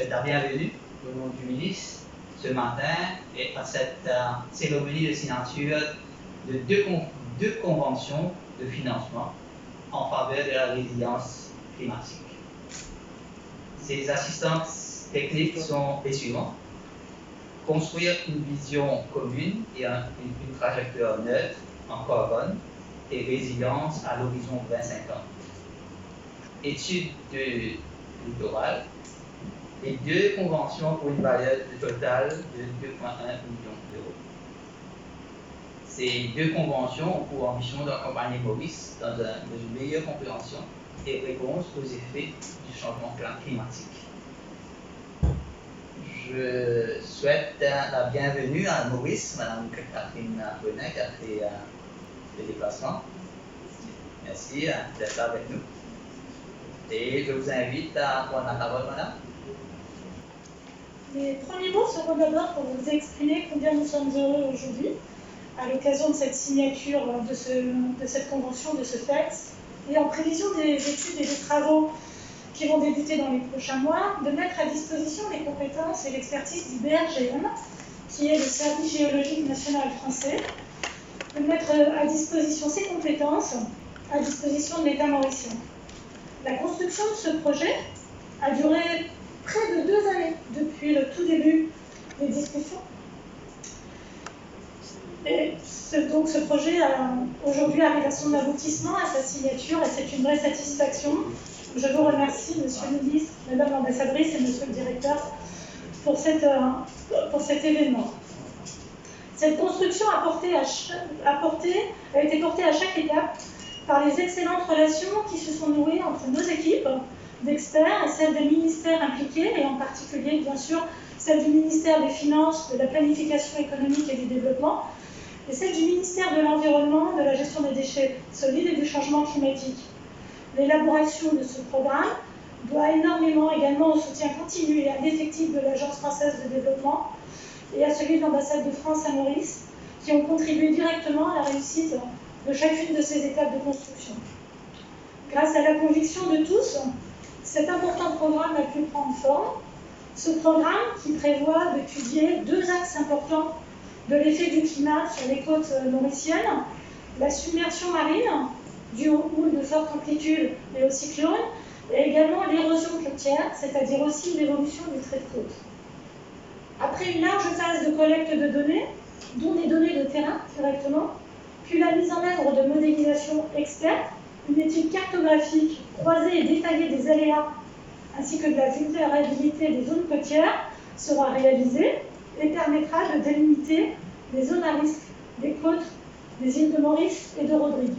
souhaite la bienvenue au nom du ministre ce matin et à cette cérémonie de signature de deux conventions de financement en faveur de la résilience climatique. Ces assistances techniques sont les suivantes. Construire une vision commune et une trajectoire neutre en carbone et résilience à l'horizon 2050. Étude de littoral et deux conventions pour une valeur totale de 2,1 millions d'euros. Ces deux conventions ont pour ambition d'accompagner Maurice dans une meilleure compréhension et réponse aux effets du changement climatique. Je souhaite la bienvenue à Maurice, Mme Catherine Benin, qui a fait le déplacement. Merci d'être là avec nous. Et je vous invite à prendre la parole, madame. Les premiers mots seront d'abord pour vous exprimer combien nous sommes heureux aujourd'hui, à l'occasion de cette signature de cette convention, de ce texte, et en prévision des études et des travaux qui vont débuter dans les prochains mois, de mettre à disposition les compétences et l'expertise du BRGM, qui est le Service géologique national français, de mettre à disposition ces compétences à disposition de l'État mauricien. La construction de ce projet a duré près de 2 années depuis le tout début des discussions. Et donc ce projet aujourd'hui arrive à son aboutissement, à sa signature, et c'est une vraie satisfaction. Je vous remercie, Monsieur le ministre, Madame l'ambassadrice et Monsieur le directeur, pour cet événement. Cette construction a été portée à chaque étape par les excellentes relations qui se sont nouées entre nos équipes d'experts et celles des ministères impliqués, et en particulier, bien sûr, celle du ministère des Finances, de la Planification économique et du Développement, et celle du ministère de l'Environnement, de la Gestion des déchets solides et du changement climatique. L'élaboration de ce programme doit énormément également au soutien continu et indéfectible de l'Agence française de développement et à celui de l'ambassade de France à Maurice, qui ont contribué directement à la réussite de chacune de ces étapes de construction. Grâce à la conviction de tous, cet important programme a pu prendre forme. Ce programme qui prévoit d'étudier 2 axes importants de l'effet du climat sur les côtes mauriciennes, la submersion marine, due aux houles de forte amplitude et aux cyclones, et également l'érosion côtière, c'est-à-dire aussi l'évolution du trait de côte. Après une large phase de collecte de données, dont des données de terrain directement, puis la mise en œuvre de modélisation experte, une étude cartographique croisée et détaillée des aléas ainsi que de la vulnérabilité des zones côtières sera réalisée et permettra de délimiter les zones à risque des côtes des îles de Maurice et de Rodrigue.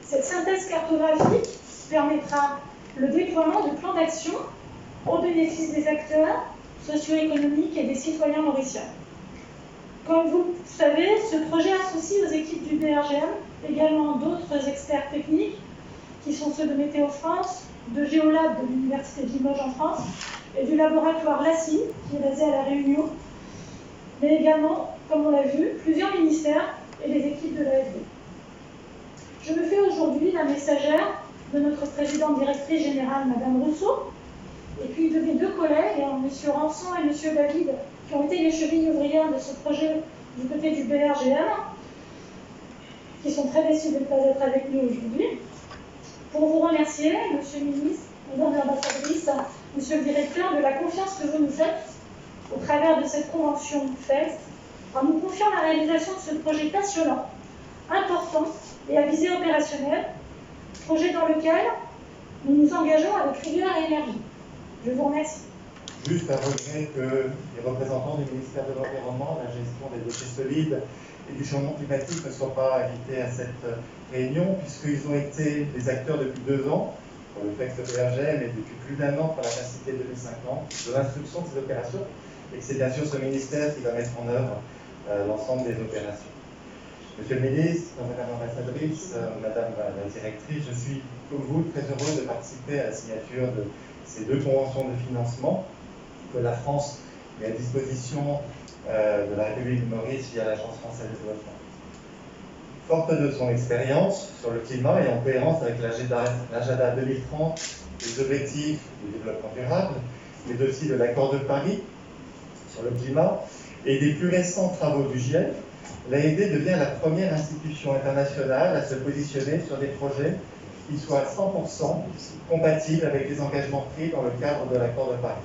Cette synthèse cartographique permettra le déploiement de plans d'action au bénéfice des acteurs socio-économiques et des citoyens mauriciens. Comme vous le savez, ce projet associe aux équipes du BRGM également d'autres experts techniques qui sont ceux de Météo France, de Géolab de l'Université de Limoges en France et du laboratoire LACI qui est basé à La Réunion, mais également, comme on l'a vu, plusieurs ministères et les équipes de l'AFD. Je me fais aujourd'hui la messagère de notre présidente directrice générale, Madame Rousseau, et puis de mes 2 collègues, M. Ranson et M. David, qui ont été les chevilles ouvrières de ce projet du côté du BRGM, qui sont très déçus de ne pas être avec nous aujourd'hui, pour vous remercier, Monsieur le ministre, Madame l'ambassadrice, Monsieur le directeur, de la confiance que vous nous faites au travers de cette convention faite, en nous confiant la réalisation de ce projet passionnant, important et à visée opérationnelle, projet dans lequel nous nous engageons avec rigueur et énergie. Je vous remercie. Juste à regret que les représentants du ministère de l'Environnement, de la gestion des déchets solides et du changement climatique ne soient pas invités à cette réunion, puisqu'ils ont été des acteurs depuis 2 ans pour le texte BRGM et depuis plus d'1 an pour la capacité 2050 de l'instruction de ces opérations, et que c'est bien sûr ce ministère qui va mettre en œuvre l'ensemble des opérations. Monsieur le ministre, Madame l'ambassadrice, Madame la directrice, je suis, comme vous, très heureux de participer à la signature de ces 2 conventions de financement que la France met à disposition de la République de Maurice via l'Agence française de développement. Forte de son expérience sur le climat et en cohérence avec l'agenda 2030 des objectifs du développement durable, mais aussi de l'accord de Paris sur le climat et des plus récents travaux du GIEC, l'AFD devient la première institution internationale à se positionner sur des projets qui soient 100% compatibles avec les engagements pris dans le cadre de l'accord de Paris,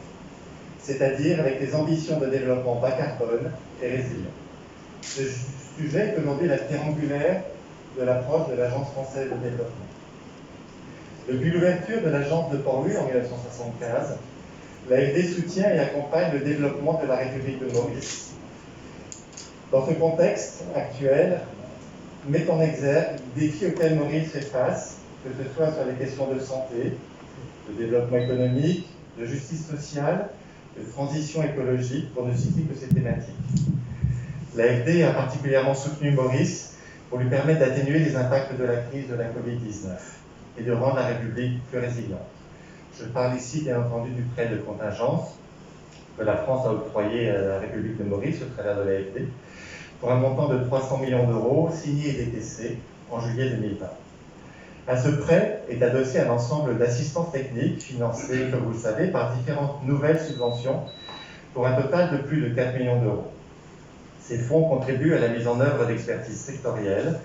c'est-à-dire avec les ambitions de développement bas carbone et résilient. Ce sujet est aujourd'hui la pierre angulaire de l'approche de l'Agence française de développement. Depuis l'ouverture de l'agence de Port-Louis en 1975, l'AFD soutient et accompagne le développement de la République de Maurice. Dans ce contexte actuel, met en exergue les défis auxquels Maurice fait face, que ce soit sur les questions de santé, de développement économique, de justice sociale, de transition écologique, pour ne citer que ces thématiques. L'AFD a particulièrement soutenu Maurice pour lui permettre d'atténuer les impacts de la crise de la Covid-19 et de rendre la République plus résiliente. Je parle ici, bien entendu, du prêt de contingence que la France a octroyé à la République de Maurice au travers de l'AFD pour un montant de 300 millions d'euros signé et décaissé en juillet 2020. À ce prêt est adossé un ensemble d'assistances techniques financées, comme vous le savez, par différentes nouvelles subventions pour un total de plus de 4 millions d'euros. Ces fonds contribuent à la mise en œuvre d'expertises sectorielles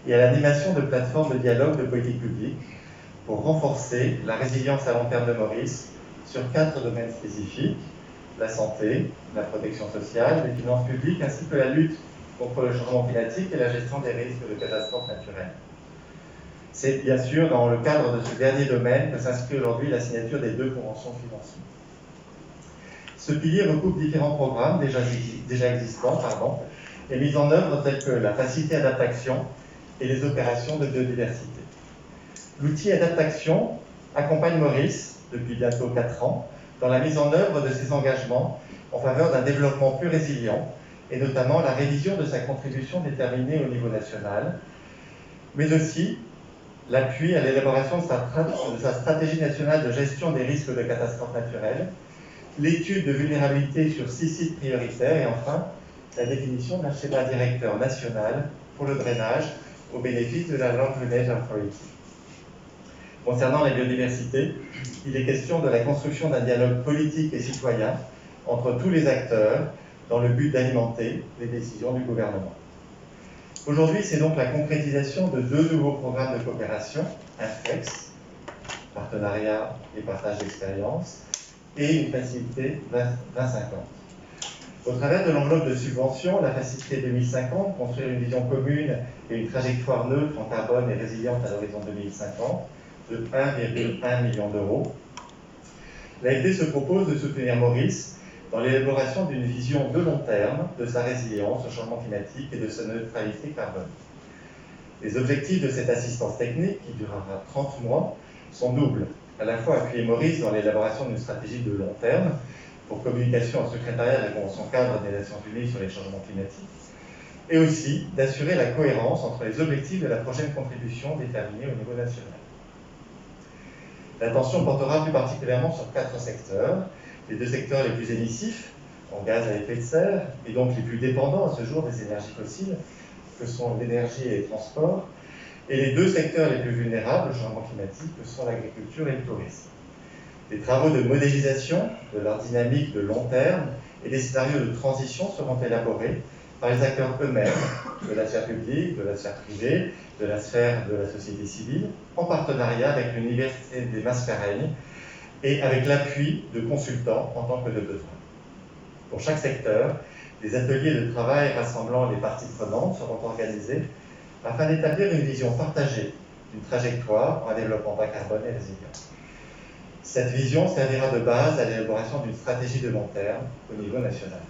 et à l'animation de plateformes de dialogue de politique publique pour renforcer la résilience à long terme de Maurice sur 4 domaines spécifiques: la santé, la protection sociale, les finances publiques, ainsi que la lutte contre le changement climatique et la gestion des risques de catastrophes naturelles. C'est bien sûr dans le cadre de ce dernier domaine que s'inscrit aujourd'hui la signature des 2 conventions de financement. Ce pilier recoupe différents programmes déjà existants et mis en œuvre tels que la facilité adaptation et les opérations de biodiversité. L'outil adaptation accompagne Maurice, depuis bientôt 4 ans, dans la mise en œuvre de ses engagements en faveur d'un développement plus résilient, et notamment la révision de sa contribution déterminée au niveau national, mais aussi l'appui à l'élaboration de sa stratégie nationale de gestion des risques de catastrophes naturelles, l'étude de vulnérabilité sur 6 sites prioritaires et enfin la définition d'un schéma directeur national pour le drainage au bénéfice de la Land Drainage Authority. Concernant la biodiversité, il est question de la construction d'un dialogue politique et citoyen entre tous les acteurs dans le but d'alimenter les décisions du gouvernement. Aujourd'hui, c'est donc la concrétisation de 2 nouveaux programmes de coopération, INFLEX, partenariat et partage d'expérience, et une facilité 2050. Au travers de l'enveloppe de subvention, la facilité 2050, construire une vision commune et une trajectoire neutre en carbone et résiliente à l'horizon 2050, de 1,1 million d'euros. L'AFD se propose de soutenir Maurice dans l'élaboration d'une vision de long terme de sa résilience au changement climatique et de sa neutralité carbone. Les objectifs de cette assistance technique, qui durera 30 mois, sont doubles. À la fois appuyer Maurice dans l'élaboration d'une stratégie de long terme pour communication au secrétariat de la Convention cadre des Nations Unies sur les changements climatiques, et aussi d'assurer la cohérence entre les objectifs de la prochaine contribution déterminée au niveau national. L'attention portera plus particulièrement sur 4 secteurs. Les 2 secteurs les plus émissifs, en gaz à effet de serre, et donc les plus dépendants à ce jour des énergies fossiles, que sont l'énergie et les transports, et les 2 secteurs les plus vulnérables au changement climatique, que sont l'agriculture et le tourisme. Des travaux de modélisation de leur dynamique de long terme et des scénarios de transition seront élaborés par les acteurs eux-mêmes, de la sphère publique, de la sphère privée, de la sphère de la société civile, en partenariat avec l'Université des Mascareignes et avec l'appui de consultants en tant que de besoin. Pour chaque secteur, des ateliers de travail rassemblant les parties prenantes seront organisés afin d'établir une vision partagée d'une trajectoire pour un développement bas carbone et résilient. Cette vision servira de base à l'élaboration d'une stratégie de long terme au niveau national.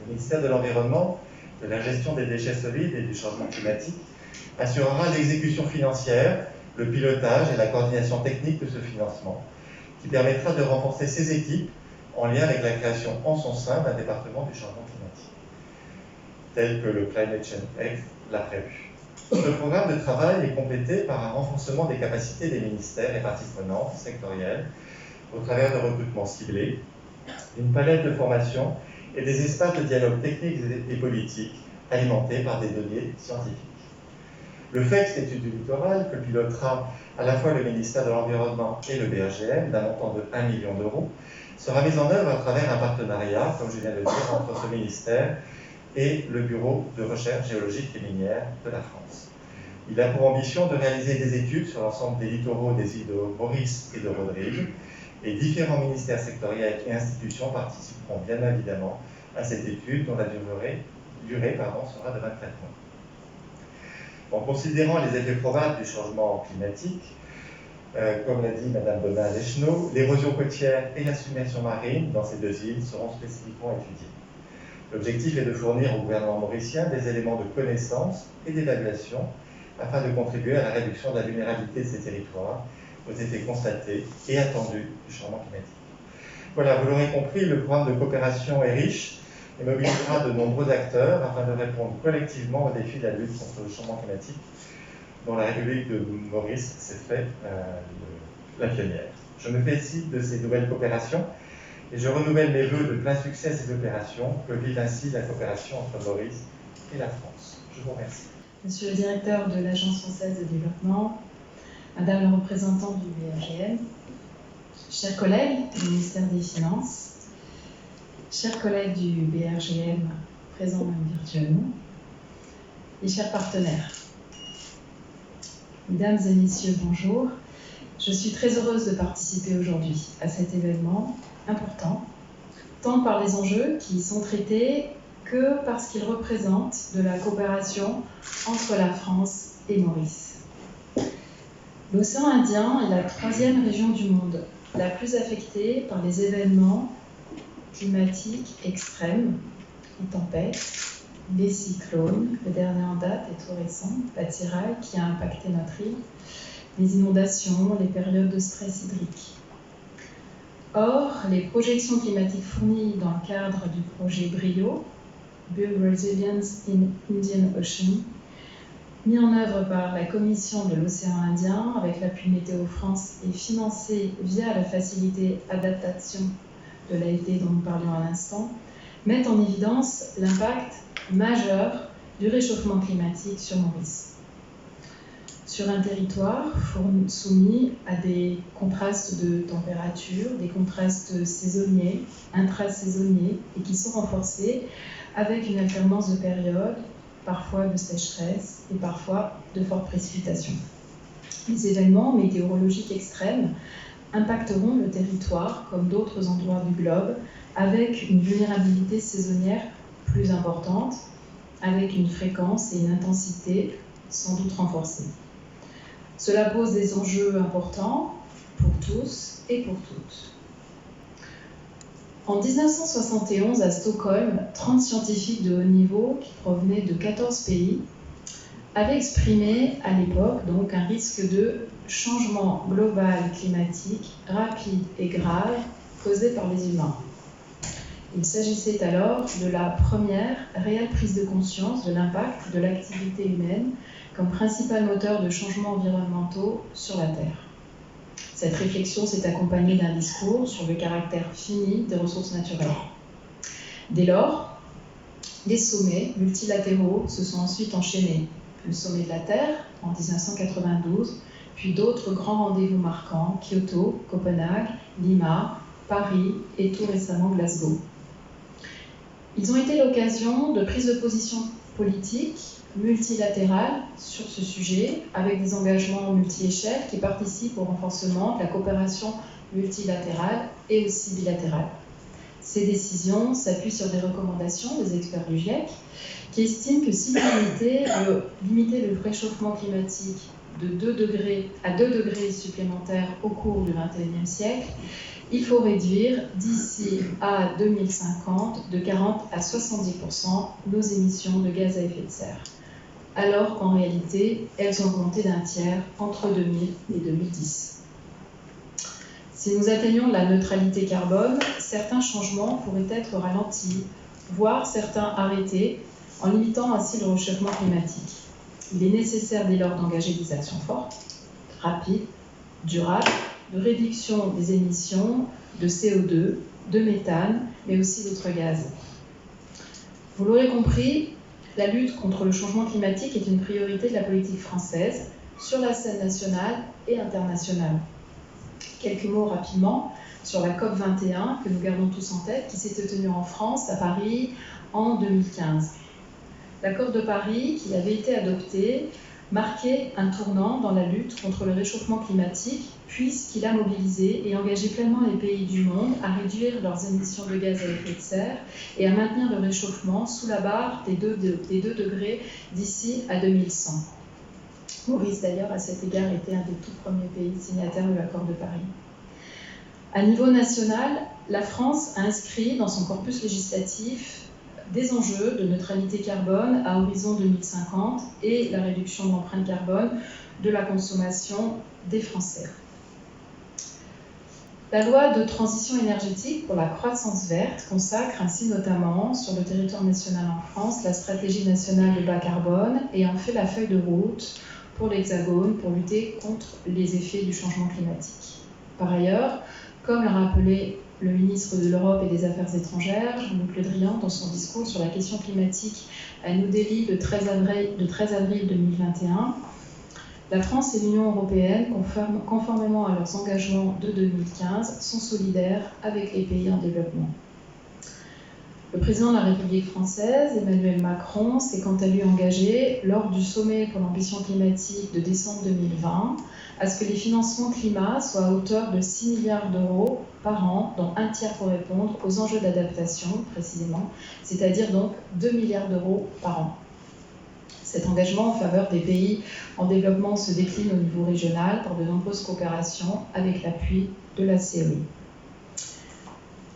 Le ministère de l'Environnement, de la gestion des déchets solides et du changement climatique assurera l'exécution financière, le pilotage et la coordination technique de ce financement, qui permettra de renforcer ses équipes en lien avec la création en son sein d'un département du changement climatique, tel que le Climate Change Act l'a prévu. Ce programme de travail est complété par un renforcement des capacités des ministères et parties prenantes sectorielles au travers de recrutements ciblés, d'une palette de formations et des espaces de dialogue techniques et politiques alimentés par des données scientifiques. Le FEX étude du littoral, que pilotera à la fois le ministère de l'Environnement et le BRGM, d'un montant de 1 million d'euros, sera mise en œuvre à travers un partenariat, comme je viens de le dire, entre ce ministère et le Bureau de recherche géologique et minière de la France. Il a pour ambition de réaliser des études sur l'ensemble des littoraux des îles de Maurice et de Rodrigue, et différents ministères sectoriels et institutions participeront bien évidemment à cette étude dont la durée sera de 24 mois. En considérant les effets probables du changement climatique, comme l'a dit Mme Bonin-Leschneau, l'érosion côtière et la submersion marine dans ces deux îles seront spécifiquement étudiées. L'objectif est de fournir au gouvernement mauricien des éléments de connaissance et d'évaluation afin de contribuer à la réduction de la vulnérabilité de ces territoires aux effets constatés et attendus du changement climatique. Voilà, vous l'aurez compris, le programme de coopération est riche et mobilisera de nombreux acteurs afin de répondre collectivement aux défis de la lutte contre le changement climatique, dont la République de Maurice s'est fait la pionnière. Je me félicite de ces nouvelles coopérations et je renouvelle mes vœux de plein succès à ces opérations, que vive ainsi la coopération entre Maurice et la France. Je vous remercie. Monsieur le directeur de l'Agence française de développement, Madame la représentante du BRGM, chers collègues du ministère des Finances, chers collègues du BRGM présents même virtuellement, et chers partenaires. Mesdames et messieurs, bonjour. Je suis très heureuse de participer aujourd'hui à cet événement important, tant par les enjeux qui y sont traités que parce qu'ils représentent de la coopération entre la France et Maurice. L'océan Indien est la 3e région du monde, la plus affectée par les événements climatiques extrêmes, les tempêtes, les cyclones, le dernier en date est tout récent, la tiraille qui a impacté notre île, les inondations, les périodes de stress hydrique. Or, les projections climatiques fournies dans le cadre du projet BRIO, Build Resilience in Indian Ocean, mis en œuvre par la Commission de l'océan Indien avec l'appui Météo France et financé via la facilité adaptation de l'AIT dont nous parlions à l'instant, mettent en évidence l'impact majeur du réchauffement climatique sur Maurice. Sur un territoire soumis à des contrastes de température, des contrastes saisonniers, intrasaisonniers, et qui sont renforcés avec une alternance de périodes, parfois de sécheresse et parfois de fortes précipitations. Les événements météorologiques extrêmes impacteront le territoire, comme d'autres endroits du globe, avec une vulnérabilité saisonnière plus importante, avec une fréquence et une intensité sans doute renforcées. Cela pose des enjeux importants pour tous et pour toutes. En 1971, à Stockholm, 30 scientifiques de haut niveau qui provenaient de 14 pays avaient exprimé à l'époque donc un risque de changement global climatique rapide et grave causé par les humains. Il s'agissait alors de la première réelle prise de conscience de l'impact de l'activité humaine comme principal moteur de changements environnementaux sur la Terre. Cette réflexion s'est accompagnée d'un discours sur le caractère fini des ressources naturelles. Dès lors, des sommets multilatéraux se sont ensuite enchaînés. Le sommet de la Terre en 1992, puis d'autres grands rendez-vous marquants, Kyoto, Copenhague, Lima, Paris et tout récemment Glasgow. Ils ont été l'occasion de prises de position politiques multilatérales sur ce sujet, avec des engagements multi-échelles qui participent au renforcement de la coopération multilatérale et aussi bilatérale. Ces décisions s'appuient sur des recommandations des experts du GIEC qui estiment que si limiter le réchauffement climatique de 2 degrés à 2 degrés supplémentaires au cours du XXIe siècle, il faut réduire d'ici à 2050 de 40 à 70% nos émissions de gaz à effet de serre, alors qu'en réalité, elles ont augmenté d'un tiers entre 2000 et 2010. Si nous atteignons la neutralité carbone, certains changements pourraient être ralentis, voire certains arrêtés, en limitant ainsi le réchauffement climatique. Il est nécessaire dès lors d'engager des actions fortes, rapides, durables, de réduction des émissions de CO2, de méthane, mais aussi d'autres gaz. Vous l'aurez compris, la lutte contre le changement climatique est une priorité de la politique française sur la scène nationale et internationale. Quelques mots rapidement sur la COP 21 que nous gardons tous en tête, qui s'était tenue en France, à Paris, en 2015. L'accord de Paris, qui avait été adopté, marquait un tournant dans la lutte contre le réchauffement climatique, puisqu'il a mobilisé et engagé pleinement les pays du monde à réduire leurs émissions de gaz à effet de serre et à maintenir le réchauffement sous la barre des 2 degrés d'ici à 2100. Maurice, d'ailleurs, à cet égard, était un des tout premiers pays signataires de l'accord de Paris. À niveau national, la France a inscrit dans son corpus législatif des enjeux de neutralité carbone à horizon 2050 et la réduction de l'empreinte carbone de la consommation des Français. La loi de transition énergétique pour la croissance verte consacre ainsi notamment sur le territoire national en France la stratégie nationale de bas carbone et en fait la feuille de route pour l'Hexagone pour lutter contre les effets du changement climatique. Par ailleurs, comme l'a rappelé le ministre de l'Europe et des Affaires étrangères, Jean-Luc Le Drian, dans son discours sur la question climatique à New Delhi le 13 avril 2021, la France et l'Union européenne, conformément à leurs engagements de 2015, sont solidaires avec les pays en développement. Le président de la République française, Emmanuel Macron, s'est quant à lui engagé, lors du sommet pour l'ambition climatique de décembre 2020, à ce que les financements climat soient à hauteur de 6 milliards d'euros par an, dont un tiers pour répondre aux enjeux d'adaptation, précisément, c'est-à-dire donc 2 milliards d'euros par an. Cet engagement en faveur des pays en développement se décline au niveau régional par de nombreuses coopérations avec l'appui de la CEI.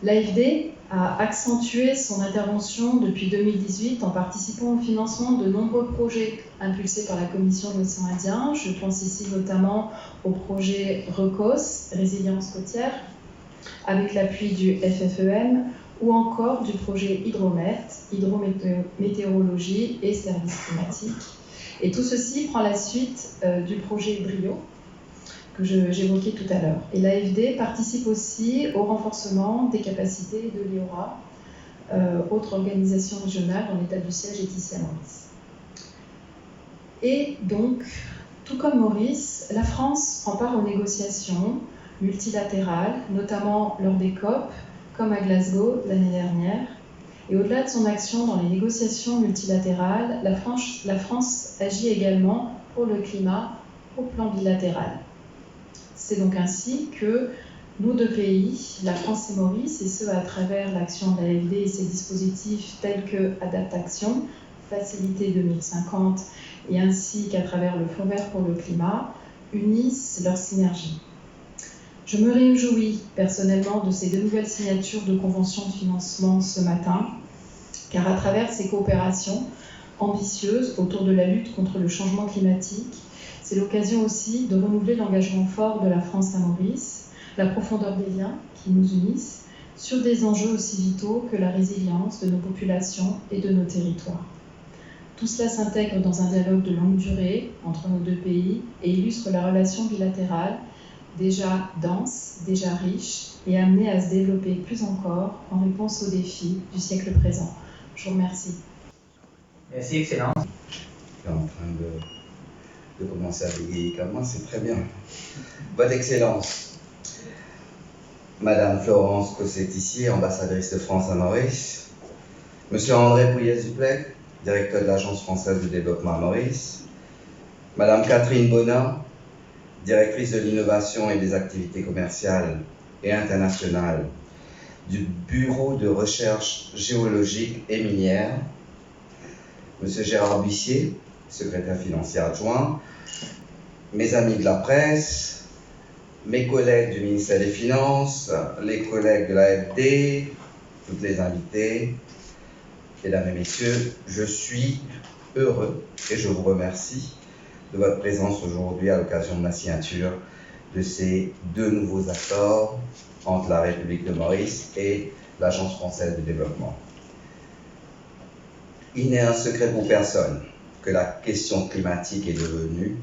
L'AFD a accentué son intervention depuis 2018 en participant au financement de nombreux projets impulsés par la Commission de l'océan Indien. Je pense ici notamment au projet RECOS, Résilience côtière, avec l'appui du FFEM, ou encore du projet Hydromet, Hydrométéorologie et Services climatiques. Et tout ceci prend la suite du projet Brio, que j'évoquais tout à l'heure. Et l'AFD participe aussi au renforcement des capacités de l'IORA, autre organisation régionale dont l'état du siège est ici à Maurice. Et donc, tout comme Maurice, la France prend part aux négociations multilatérales, notamment lors des COP, comme à Glasgow l'année dernière. Et au-delà de son action dans les négociations multilatérales, la France agit également pour le climat au plan bilatéral. C'est donc ainsi que nos deux pays, la France et Maurice, et ce à travers l'action de l'AFD et ses dispositifs tels que Adaptation, Facilité 2050, et ainsi qu'à travers le Fonds vert pour le climat, unissent leurs synergies. Je me réjouis personnellement de ces 2 nouvelles signatures de conventions de financement ce matin, car à travers ces coopérations ambitieuses autour de la lutte contre le changement climatique, c'est l'occasion aussi de renouveler l'engagement fort de la France à Maurice, la profondeur des liens qui nous unissent, sur des enjeux aussi vitaux que la résilience de nos populations et de nos territoires. Tout cela s'intègre dans un dialogue de longue durée entre nos deux pays et illustre la relation bilatérale déjà dense, déjà riche et amenée à se développer plus encore en réponse aux défis du siècle présent. Je vous remercie. Merci, Excellence. Je suis en train de commencer à bégayer comme moi, c'est très bien. Votre Excellence, Madame Florence Cosset-Tissier, ambassadrice de France à Maurice, Monsieur André Pouillet-Zuplec, directeur de l'Agence française de développement à Maurice, Madame Catherine Bonin, directrice de l'innovation et des activités commerciales et internationales du Bureau de recherche géologique et minière, Monsieur Gérard Buissier, secrétaire financier adjoint, mes amis de la presse, mes collègues du ministère des Finances, les collègues de l'AFD, toutes les invités, mesdames et messieurs, je suis heureux et je vous remercie de votre présence aujourd'hui à l'occasion de la signature de ces 2 nouveaux accords entre la République de Maurice et l'Agence française de développement. Il n'est un secret pour personne que la question climatique est devenue,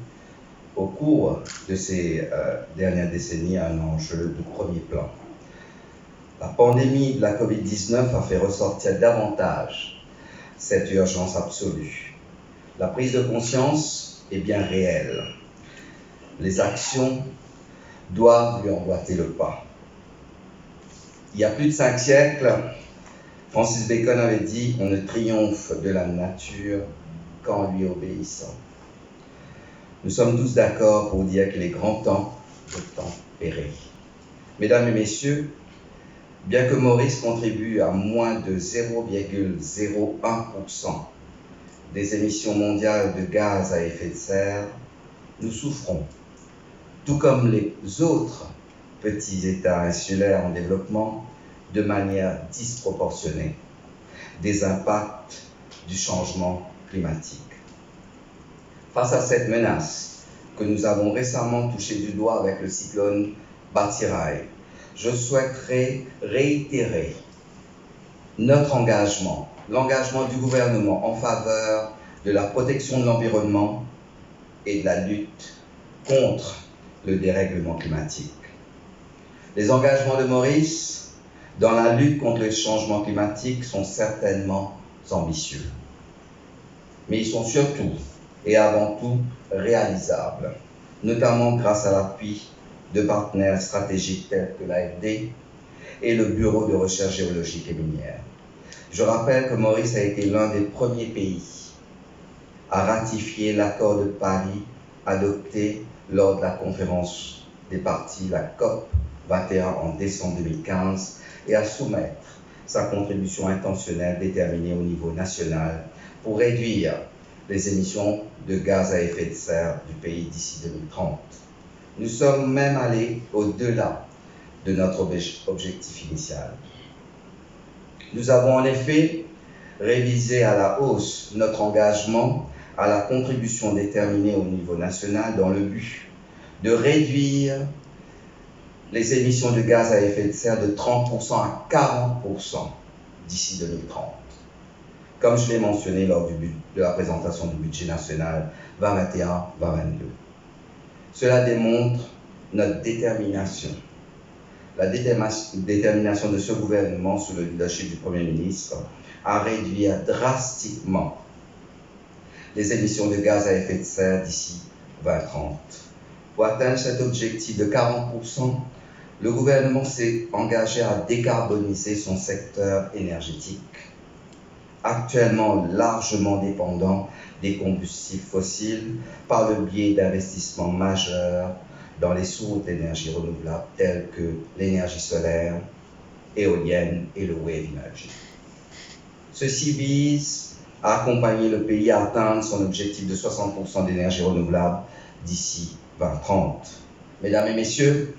au cours de ces dernières décennies, un enjeu de premier plan. La pandémie de la Covid-19 a fait ressortir davantage cette urgence absolue. La prise de conscience est bien réelle. Les actions doivent lui emboîter le pas. Il y a plus de 5 siècles, Francis Bacon avait dit « On ne triomphe de la nature qu'en lui obéissant ». Nous sommes tous d'accord pour dire qu'il est grand temps de tempérer. Mesdames et messieurs, bien que Maurice contribue à moins de 0,01% des émissions mondiales de gaz à effet de serre, nous souffrons, tout comme les autres petits États insulaires en développement, de manière disproportionnée, des impacts du changement climatique. Face à cette menace que nous avons récemment touchée du doigt avec le cyclone Batsirai, je souhaiterais réitérer notre engagement, l'engagement du gouvernement en faveur de la protection de l'environnement et de la lutte contre le dérèglement climatique. Les engagements de Maurice dans la lutte contre le changement climatique sont certainement ambitieux, mais ils sont surtout et avant tout réalisables, notamment grâce à l'appui de partenaires stratégiques tels que l'AFD et le Bureau de recherche géologique et minière. Je rappelle que Maurice a été l'un des premiers pays à ratifier l'accord de Paris adopté lors de la conférence des parties, la COP 21 en décembre 2015, et à soumettre sa contribution intentionnelle déterminée au niveau national pour réduire les émissions de gaz à effet de serre du pays d'ici 2030. Nous sommes même allés au-delà de notre objectif initial. Nous avons en effet révisé à la hausse notre engagement à la contribution déterminée au niveau national dans le but de réduire les émissions de gaz à effet de serre de 30% à 40% d'ici 2030. Comme je l'ai mentionné lors de la présentation du budget national 2021-2022. Cela démontre notre détermination, la détermination de ce gouvernement sous le leadership du Premier ministre à réduire drastiquement les émissions de gaz à effet de serre d'ici 2030. Pour atteindre cet objectif de 40%, le gouvernement s'est engagé à décarboniser son secteur énergétique, actuellement largement dépendant des combustibles fossiles par le biais d'investissements majeurs dans les sources d'énergie renouvelable telles que l'énergie solaire, éolienne et le wave energy. Ceci vise à accompagner le pays à atteindre son objectif de 60% d'énergie renouvelable d'ici 2030. Mesdames et messieurs,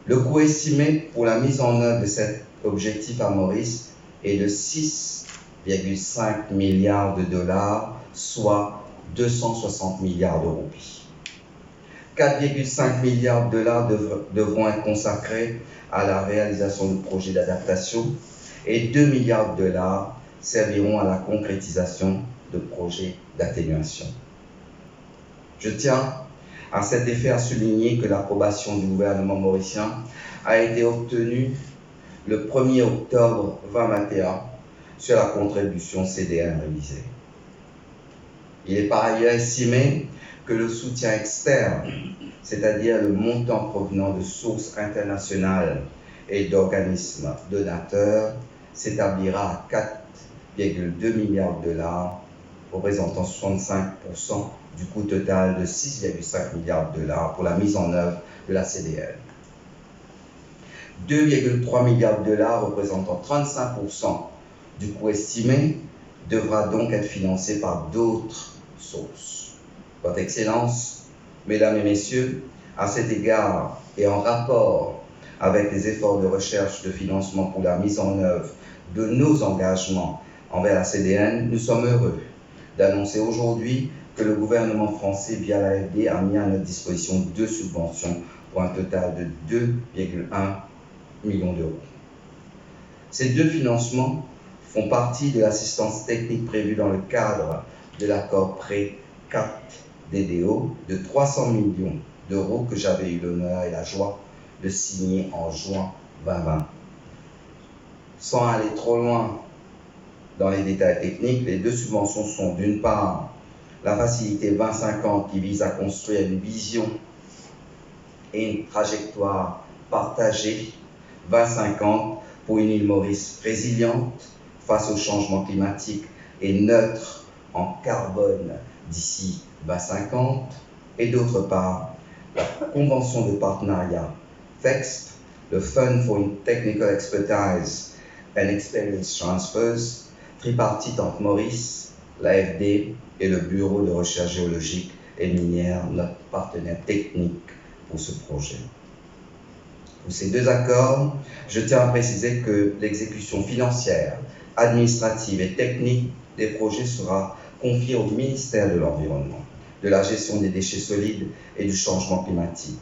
le coût estimé pour la mise en œuvre de cet objectif à Maurice est de 6,5 milliards de dollars, soit 260 milliards de roupies. 4,5 milliards de dollars devront être consacrés à la réalisation de projets d'adaptation et 2 milliards de dollars serviront à la concrétisation de projets d'atténuation. Je tiens à cet effet à souligner que l'approbation du gouvernement mauricien a été obtenue le 1er octobre 2021 sur la contribution CDN révisée. Il est par ailleurs estimé que le soutien externe, c'est-à-dire le montant provenant de sources internationales et d'organismes donateurs, s'établira à 4,2 milliards de dollars, représentant 65% du coût total de 6,5 milliards de dollars pour la mise en œuvre de la CDN. 2,3 milliards de dollars représentant 35% du coût estimé devra donc être financé par d'autres sources. Votre Excellence, Mesdames et Messieurs, à cet égard et en rapport avec les efforts de recherche de financement pour la mise en œuvre de nos engagements envers la CDN, nous sommes heureux d'annoncer aujourd'hui que le gouvernement français, via l'AFD, a mis à notre disposition 2 subventions pour un total de 2,1 millions d'euros. Ces 2 financements font partie de l'assistance technique prévue dans le cadre de l'accord prêt 4 DDO de 300 millions d'euros que j'avais eu l'honneur et la joie de signer en juin 2020. Sans aller trop loin dans les détails techniques, les 2 subventions sont d'une part la facilité 2050 qui vise à construire une vision et une trajectoire partagée 2050 pour une île Maurice résiliente face au changement climatique et neutre en carbone d'ici 2050, et d'autre part, la convention de partenariat FEXP, le Fund for Technical Expertise and Experience Transfers, tripartite entre Maurice, l'AFD et le Bureau de recherche géologique et minière, notre partenaire technique pour ce projet. Pour ces deux accords, je tiens à préciser que l'exécution financière, administrative et technique des projets sera confiée au ministère de l'Environnement, de la gestion des déchets solides et du changement climatique.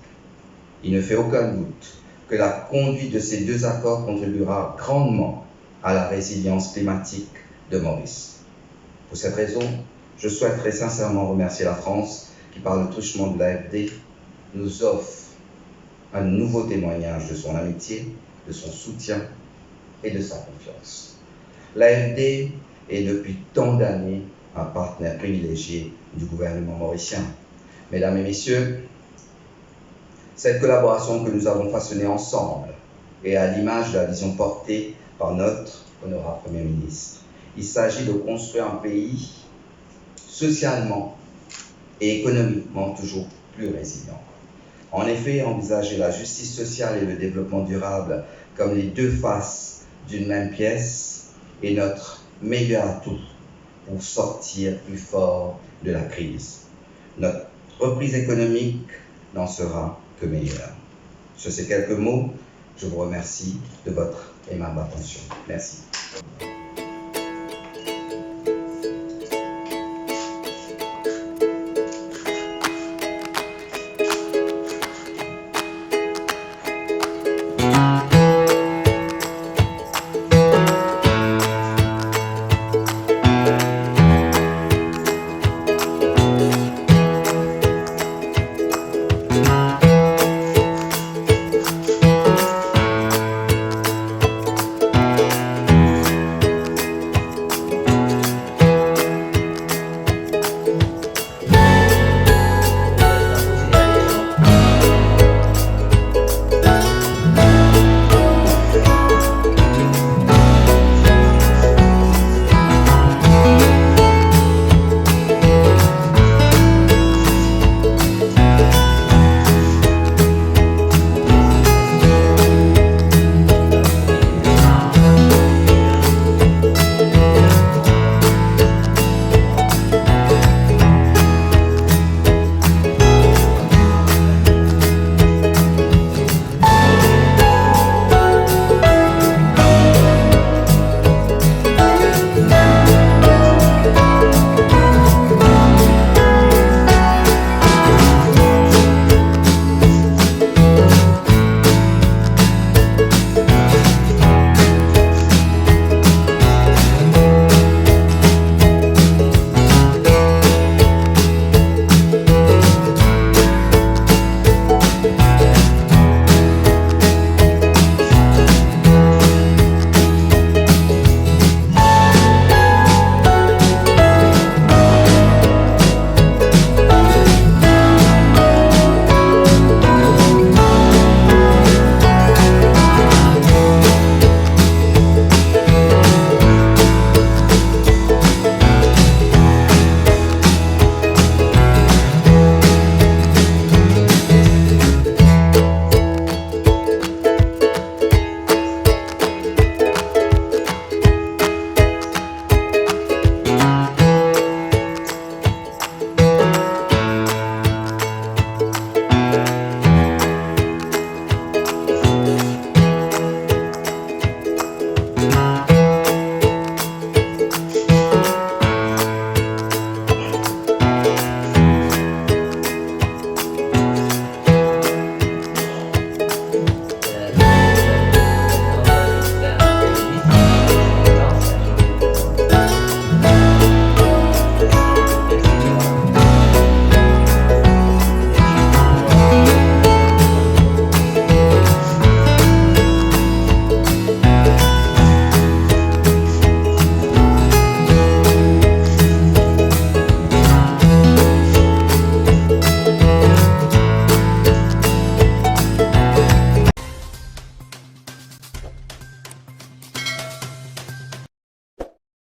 Il ne fait aucun doute que la conduite de ces deux accords contribuera grandement à la résilience climatique de Maurice. Pour cette raison, je souhaiterais sincèrement remercier la France qui, par le truchement de l'AFD, nous offre un nouveau témoignage de son amitié, de son soutien et de sa confiance. L'AFD est depuis tant d'années un partenaire privilégié du gouvernement mauricien. Mesdames et messieurs, cette collaboration que nous avons façonnée ensemble est à l'image de la vision portée par notre honorable Premier ministre. Il s'agit de construire un pays socialement et économiquement toujours plus résilient. En effet, envisager la justice sociale et le développement durable comme les deux faces d'une même pièce est notre meilleur atout pour sortir plus fort de la crise. Notre reprise économique n'en sera que meilleure. Sur ces quelques mots, je vous remercie de votre aimable attention. Merci.